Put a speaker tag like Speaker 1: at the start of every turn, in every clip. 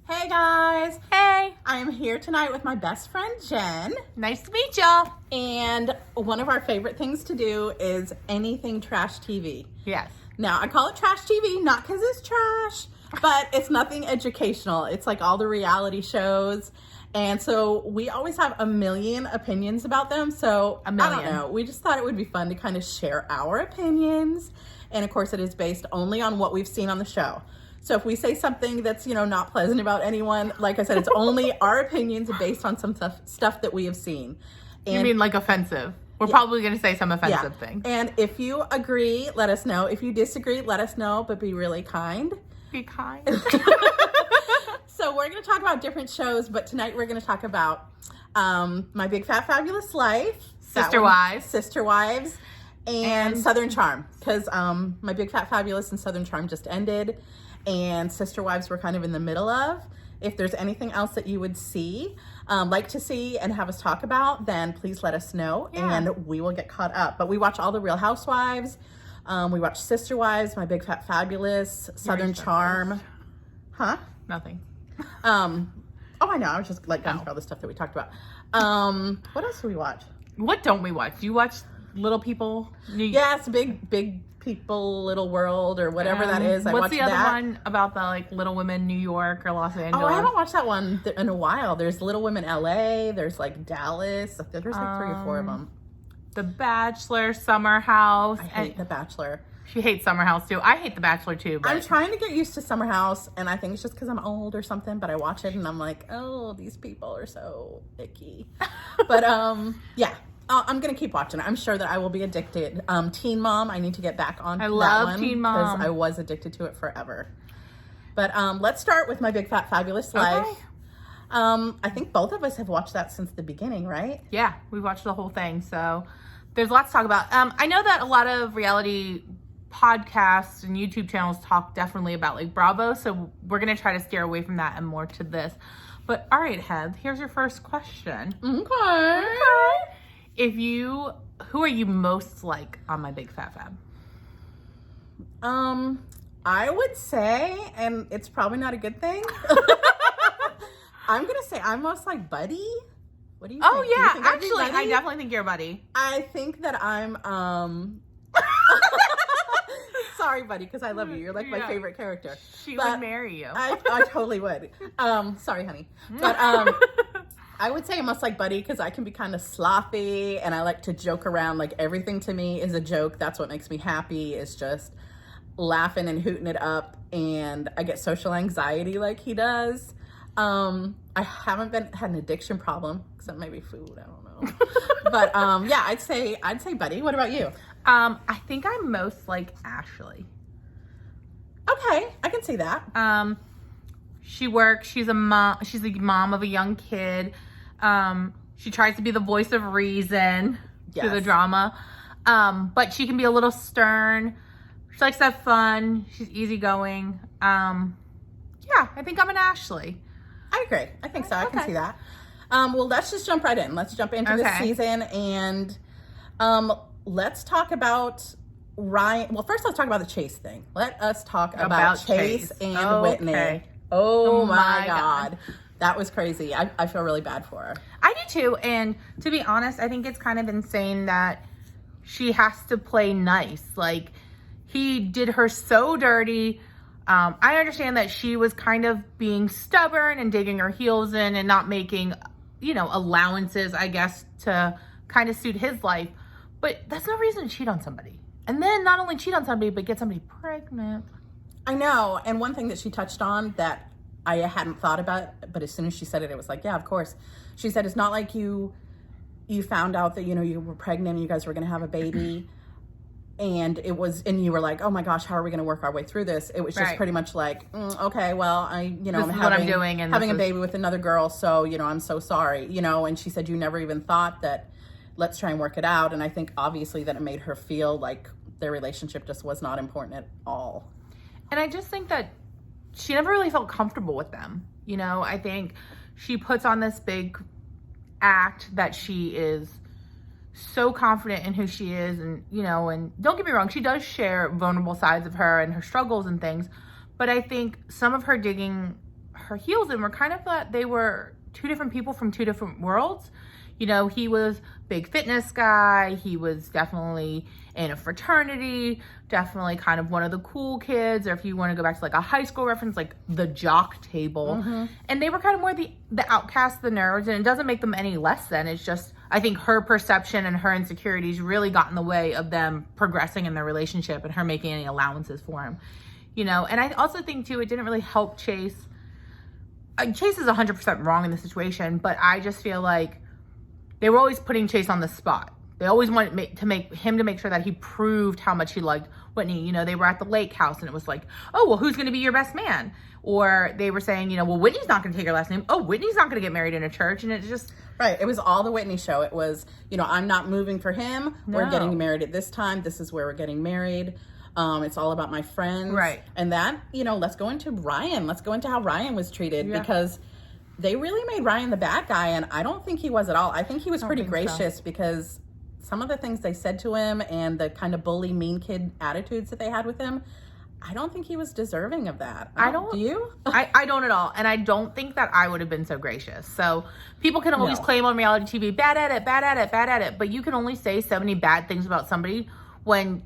Speaker 1: Hey guys!
Speaker 2: Hey!
Speaker 1: I am here tonight with my best friend Jen.
Speaker 2: Nice to meet y'all.
Speaker 1: And one of our favorite things to do is anything trash TV.
Speaker 2: Yes.
Speaker 1: Now, I call it trash TV not because it's trash, but it's nothing educational. It's like all the reality shows. And so we always have a million opinions about them. So
Speaker 2: A million.
Speaker 1: I don't know. We just thought it would be fun to kind of share our opinions. And of course, it is based only on what we've seen on the show. So if we say something that's, not pleasant about anyone, like I said, it's only our opinions based on some stuff that we have seen. And
Speaker 2: You mean like offensive? We're probably going to say some offensive thing.
Speaker 1: And if you agree, let us know. If you disagree, let us know, but be really kind.
Speaker 2: Be kind.
Speaker 1: So we're going to talk about different shows, but tonight we're going to talk about My Big Fat Fabulous Life.
Speaker 2: Sister Wives.
Speaker 1: Sister Wives. And Southern Charm. Because My Big Fat Fabulous and Southern Charm just ended. And Sister Wives we're kind of in the middle of. If there's anything else that you would like to see and have us talk about, then please let us know and we will get caught up. But we watch all the Real Housewives. We watch Sister Wives, My Big Fat Fabulous, Southern Charm. Huh?
Speaker 2: Nothing.
Speaker 1: Oh, I know. I was just going through all the stuff that we talked about. What else do we watch?
Speaker 2: What don't we watch? Do you watch Little People?
Speaker 1: Yes, Big People, Little World, or whatever that is.
Speaker 2: What's the other one about the Little Women New York or Los Angeles?
Speaker 1: Oh, I haven't watched that one in a while. There's Little Women LA. There's Dallas. There's 3 or 4 of them.
Speaker 2: The Bachelor, Summer House.
Speaker 1: I hate The Bachelor.
Speaker 2: She hates Summer House too. I hate The Bachelor too. But
Speaker 1: I'm trying to get used to Summer House, and I think it's just because I'm old or something, but I watch it and I'm like, oh, these people are so icky. But yeah. I'm going to keep watching it. I'm sure that I will be addicted. Teen Mom, I need to get back on
Speaker 2: I
Speaker 1: that
Speaker 2: love
Speaker 1: one
Speaker 2: Teen Mom.
Speaker 1: because I was addicted to it forever. But let's start with My Big Fat Fabulous Life.
Speaker 2: Okay.
Speaker 1: I think both of us have watched that since the beginning, right?
Speaker 2: Yeah, we watched the whole thing. So there's lots to talk about. I know that a lot of reality podcasts and YouTube channels talk definitely about Bravo. So we're going to try to steer away from that and more to this. But all right, Heath, here's your first question.
Speaker 1: Okay.
Speaker 2: Who are you most like on My Big Fat Fab?
Speaker 1: I would say, and it's probably not a good thing. I'm going to say I'm most like Buddy. What do you think?
Speaker 2: Oh,
Speaker 1: Do you
Speaker 2: yeah.
Speaker 1: think I'd be
Speaker 2: Actually,
Speaker 1: Buddy?
Speaker 2: I definitely think you're Buddy.
Speaker 1: I think that I'm, sorry, Buddy, because I love you. You're like my favorite character.
Speaker 2: She
Speaker 1: But
Speaker 2: would marry you.
Speaker 1: I totally would. Sorry, honey. But I would say I'm most like Buddy because I can be kind of sloppy and I like to joke around. Everything to me is a joke. That's what makes me happy, is just laughing and hooting it up. And I get social anxiety like he does. I haven't had an addiction problem, except maybe food. I don't know. But yeah, I'd say Buddy. What about you?
Speaker 2: I think I'm most like Ashley.
Speaker 1: Okay, I can see that.
Speaker 2: She works. She's a mom. She's the mom of a young kid. She tries to be the voice of reason through the drama. But she can be a little stern. She likes to have fun. She's easygoing. Yeah, I think I'm an Ashley.
Speaker 1: I agree. I think so. I can see that. Well, let's just jump right in. Let's jump into this season and let's talk about Ryan. Well, first let's talk about the Chase thing. Let us talk about Chase and Whitney. Oh my God. That was crazy. I feel really bad for her.
Speaker 2: I do too. And to be honest, I think it's kind of insane that she has to play nice. He did her so dirty. I understand that she was kind of being stubborn and digging her heels in and not making, allowances, I guess, to kind of suit his life. But that's no reason to cheat on somebody. And then not only cheat on somebody, but get somebody pregnant.
Speaker 1: I know. And one thing that she touched on that I hadn't thought about, but as soon as she said it, it was like, yeah, of course. She said, it's not like you found out that, you were pregnant and you guys were going to have a baby. And you were like, oh my gosh, how are we going to work our way through this? It was just pretty much like, okay, well, I'm having a baby with another girl. So, I'm so sorry, and she said, you never even thought that let's try and work it out. And I think obviously that it made her feel like their relationship just was not important at all.
Speaker 2: And I just think that she never really felt comfortable with them. I think she puts on this big act that she is so confident in who she is, and and don't get me wrong, she does share vulnerable sides of her and her struggles and things, but I think some of her digging her heels in were kind of that they were two different people from two different worlds. You know, he was big fitness guy. He was definitely in a fraternity, definitely kind of one of the cool kids, or if you want to go back to like a high school reference, like the jock table. And they were kind of more the outcasts, the nerds, and it doesn't make them any less than. It's just, I think her perception and her insecurities really got in the way of them progressing in their relationship and her making any allowances for him. You know, and I also think too, it didn't really help Chase. Chase is 100% wrong in the situation, but I just feel like they were always putting Chase on the spot. They always wanted to make sure that he proved how much he liked Whitney. You know, they were at the lake house and it was like, oh, well, who's going to be your best man? Or they were saying, you know, well, Whitney's not going to take her last name. Oh, Whitney's not going to get married in a church. And it just...
Speaker 1: Right. It was all the Whitney show. It was, you know, I'm not moving for him. No. We're getting married at this time. This is where we're getting married. It's all about my friends.
Speaker 2: Right.
Speaker 1: And that, you know, let's go into Ryan. Let's go into how Ryan was treated because they really made Ryan the bad guy. And I don't think he was at all. I think he was pretty gracious because some of the things they said to him and the kind of bully, mean kid attitudes that they had with him, I don't think he was deserving of that. Do you?
Speaker 2: I don't at all. And I don't think that I would have been so gracious. So people can always claim on reality TV, bad at it. But you can only say so many bad things about somebody when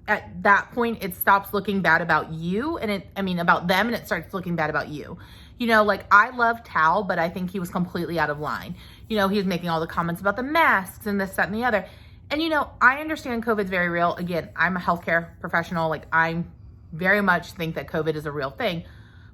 Speaker 2: at that point it stops looking bad about you about them, and it starts looking bad about you. You know, like I love Tal, but I think he was completely out of line. You know, he was making all the comments about the masks and this, that, and the other. And, you know, I understand COVID's very real. Again, I'm a healthcare professional. Like I very much think that COVID is a real thing.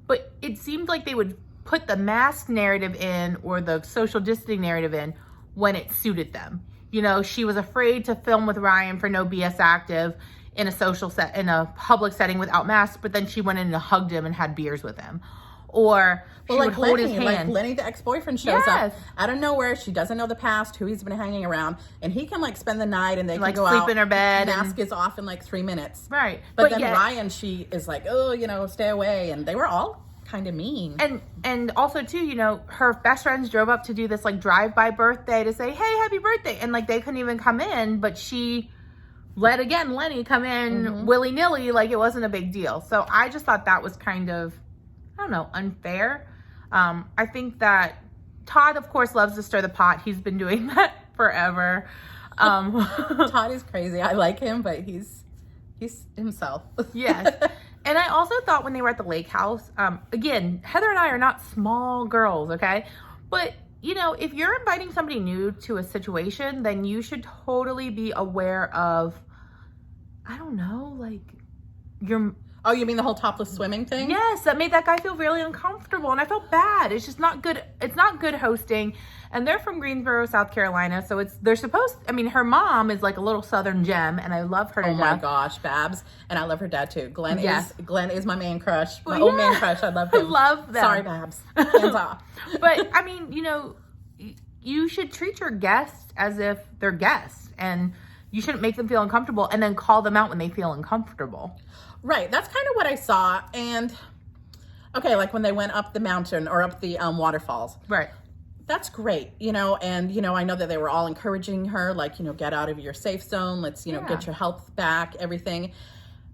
Speaker 2: But it seemed like they would put the mask narrative in or the social distancing narrative in when it suited them. You know, she was afraid to film with Ryan for No BS Active in a public setting without masks, but then she went in and hugged him and had beers with him. Or she would hold his hand.
Speaker 1: Like Lenny, the ex-boyfriend, shows up out of nowhere. She doesn't know the past, who he's been hanging around, and he can like spend the night and they can go
Speaker 2: sleep
Speaker 1: out.
Speaker 2: in her bed.
Speaker 1: Mask is off in like 3 minutes.
Speaker 2: Right.
Speaker 1: But then Ryan, she is like, oh, you know, stay away, and they were all kind of mean.
Speaker 2: And also too, you know, her best friends drove up to do this like drive-by birthday to say, hey, happy birthday, and like they couldn't even come in, but she let Lenny come in willy-nilly like it wasn't a big deal. So I just thought that was kind of, I don't know, unfair. I think that Todd, of course, loves to stir the pot. He's been doing that forever.
Speaker 1: Todd is crazy. I like him, but he's himself.
Speaker 2: Yes. And I also thought when they were at the lake house, again, Heather and I are not small girls, okay? But, you know, if you're inviting somebody new to a situation, then you should totally be aware of, I don't know, like your...
Speaker 1: Oh, you mean the whole topless swimming thing?
Speaker 2: Yes, that made that guy feel really uncomfortable, and I felt bad. It's just not good. It's not good hosting, and they're from Greensboro, South Carolina, so her mom is like a little Southern gem, and I love her to death.
Speaker 1: Oh my gosh, Babs, and I love her dad too. Glenn is my man crush, my old man crush. I love him.
Speaker 2: I love them.
Speaker 1: Sorry, Babs. Hands off.
Speaker 2: But I mean, you know, you should treat your guests as if they're guests, and you shouldn't make them feel uncomfortable and then call them out when they feel uncomfortable.
Speaker 1: Right. That's kind of what I saw. And okay, like when they went up the mountain or up the waterfalls.
Speaker 2: Right.
Speaker 1: That's great, you know, and, you know, I know that they were all encouraging her, like, you know, get out of your safe zone. Let's, you know, get your health back, everything.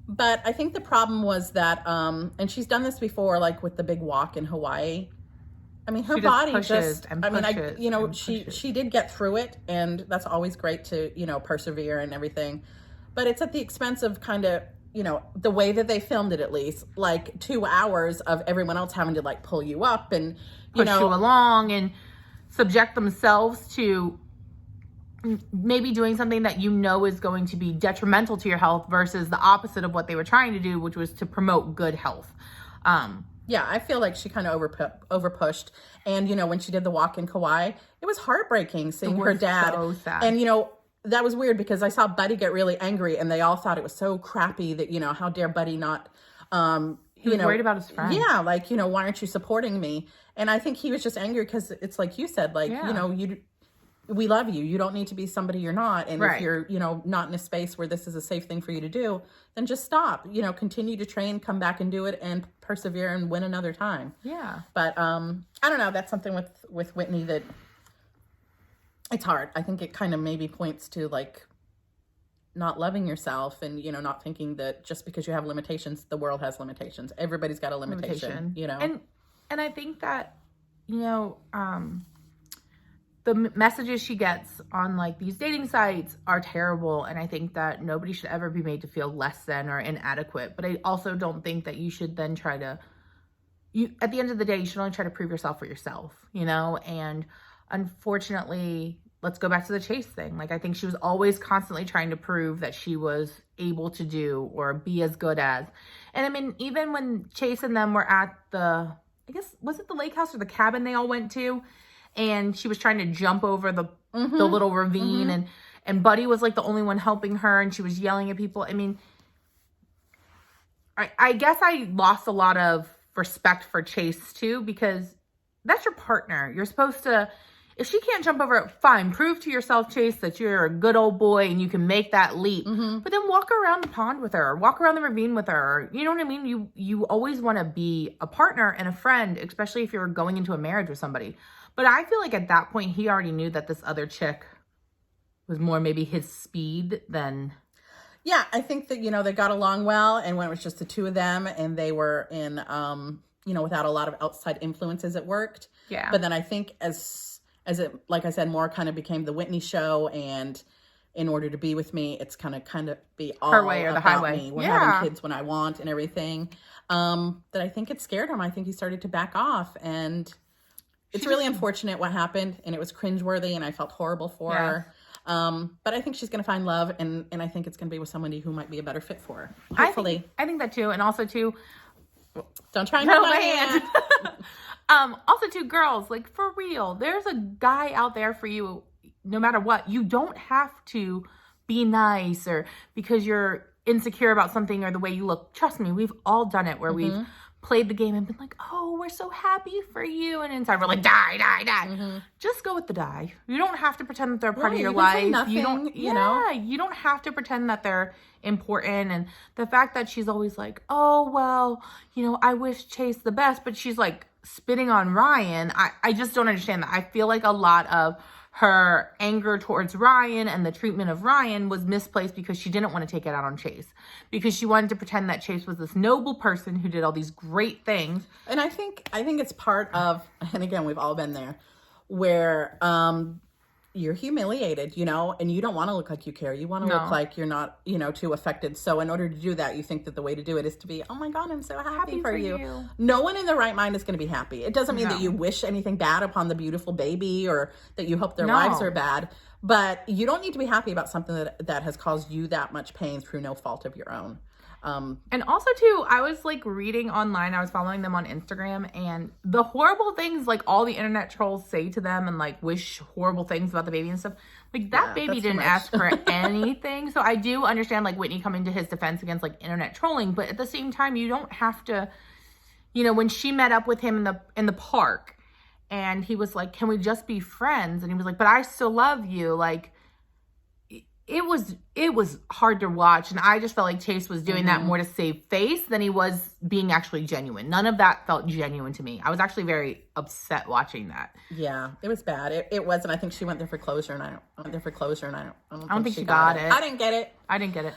Speaker 1: But I think the problem was that, and she's done this before, like with the big walk in Hawaii. I mean, her body she did get through it, and that's always great to, you know, persevere and everything. But it's at the expense of kind of, you know, the way that they filmed it, at least, like 2 hours of everyone else having to like pull you up and
Speaker 2: push you along and subject themselves to maybe doing something that you know is going to be detrimental to your health versus the opposite of what they were trying to do, which was to promote good health.
Speaker 1: Yeah, I feel like she kind of over pushed. And, you know, when she did the walk in Kauai, it was heartbreaking seeing her dad.
Speaker 2: So sad.
Speaker 1: And, you know, that was weird because I saw Buddy get really angry and they all thought it was so crappy that, you know, how dare Buddy not,
Speaker 2: he was worried about his friend.
Speaker 1: Yeah, like, you know, why aren't you supporting me? And I think he was just angry because it's like you said, like, you know, we love you. You don't need to be somebody you're not. And if you're, you know, not in a space where this is a safe thing for you to do, then just stop, you know, continue to train, come back and do it and persevere and win another time.
Speaker 2: Yeah.
Speaker 1: But, I don't know. That's something with Whitney that it's hard. I think it kind of maybe points to like not loving yourself and, you know, not thinking that just because you have limitations, the world has limitations. Everybody's got a limitation. You know?
Speaker 2: And I think that, you know, the messages she gets on like these dating sites are terrible. And I think that nobody should ever be made to feel less than or inadequate. But I also don't think that you should then try to, at the end of the day, you should only try to prove yourself for yourself, you know? And unfortunately, let's go back to the Chase thing. Like, I think she was always constantly trying to prove that she was able to do or be as good as. And I mean, even when Chase and them were at the, I guess, was it the lake house or the cabin they all went to? And she was trying to jump over the little ravine, and Buddy was like the only one helping her, and she was yelling at people. I mean, I guess I lost a lot of respect for Chase too, because that's your partner. You're supposed to, if she can't jump over it, fine, prove to yourself, Chase, that you're a good old boy and you can make that leap. But then walk around the pond with her, or walk around the ravine with her. You know what I mean? You always want to be a partner and a friend, especially if you're going into a marriage with somebody. But I feel like at that point, he already knew that this other chick was more maybe his speed than...
Speaker 1: Yeah, I think that, you know, they got along well, and when it was just the two of them and they were in, you know, without a lot of outside influences, it worked.
Speaker 2: Yeah.
Speaker 1: But then I think as it, like I said, more kind of became the Whitney show, and in order to be with me, it's kind of be all
Speaker 2: her way or the
Speaker 1: about
Speaker 2: highway.
Speaker 1: me. We're having kids when I want and everything. That I think it scared him. I think he started to back off, and it's really unfortunate what happened, and it was cringeworthy, and I felt horrible for her. But I think she's going to find love, and I think it's going to be with somebody who might be a better fit for her. Hopefully.
Speaker 2: I think that too. And also too,
Speaker 1: don't try and hold my hand.
Speaker 2: Also too, girls, like for real, there's a guy out there for you no matter what. You don't have to be nice or because you're insecure about something or the way you look. Trust me, we've all done it where we've played the game and been like, oh, we're so happy for you. And inside we're like, die. Just go with the die. You don't have to pretend that they're part of your life.
Speaker 1: Nothing,
Speaker 2: you don't,
Speaker 1: you know,
Speaker 2: you don't have to pretend that they're important. And the fact that she's always like, oh, well, you know, I wish Chase the best, but she's like spitting on Ryan. I just don't understand that. I feel like a lot of her anger towards Ryan and the treatment of Ryan was misplaced because she didn't want to take it out on Chase, because she wanted to pretend that Chase was this noble person who did all these great things.
Speaker 1: And I think it's part of, and again, we've all been there, where you're humiliated, you know, and you don't want to look like you care. You want to look like you're not, you know, too affected. So in order to do that, you think that the way to do it is to be, oh my God, I'm so happy for you. No one in their right mind is going to be happy. It doesn't mean that you wish anything bad upon the beautiful baby or that you hope their lives are bad, but you don't need to be happy about something that has caused you that much pain through no fault of your own.
Speaker 2: And also too, I was like reading online, I was following them on Instagram, and the horrible things like all the internet trolls say to them and like wish horrible things about the baby and stuff. Like that baby didn't ask for anything. So I do understand like Whitney coming to his defense against like internet trolling, but at the same time, you don't have to, you know, when she met up with him in the park and he was like, can we just be friends? And he was like, but I still love you. Like, it was hard to watch, and I just felt like Chase was doing that more to save face than he was being actually genuine. None of that felt genuine to me. I was actually very upset watching that.
Speaker 1: Yeah, it was bad. It was, and I think she went there for closure, and I don't think she got it.
Speaker 2: I didn't get it.
Speaker 1: I didn't get it.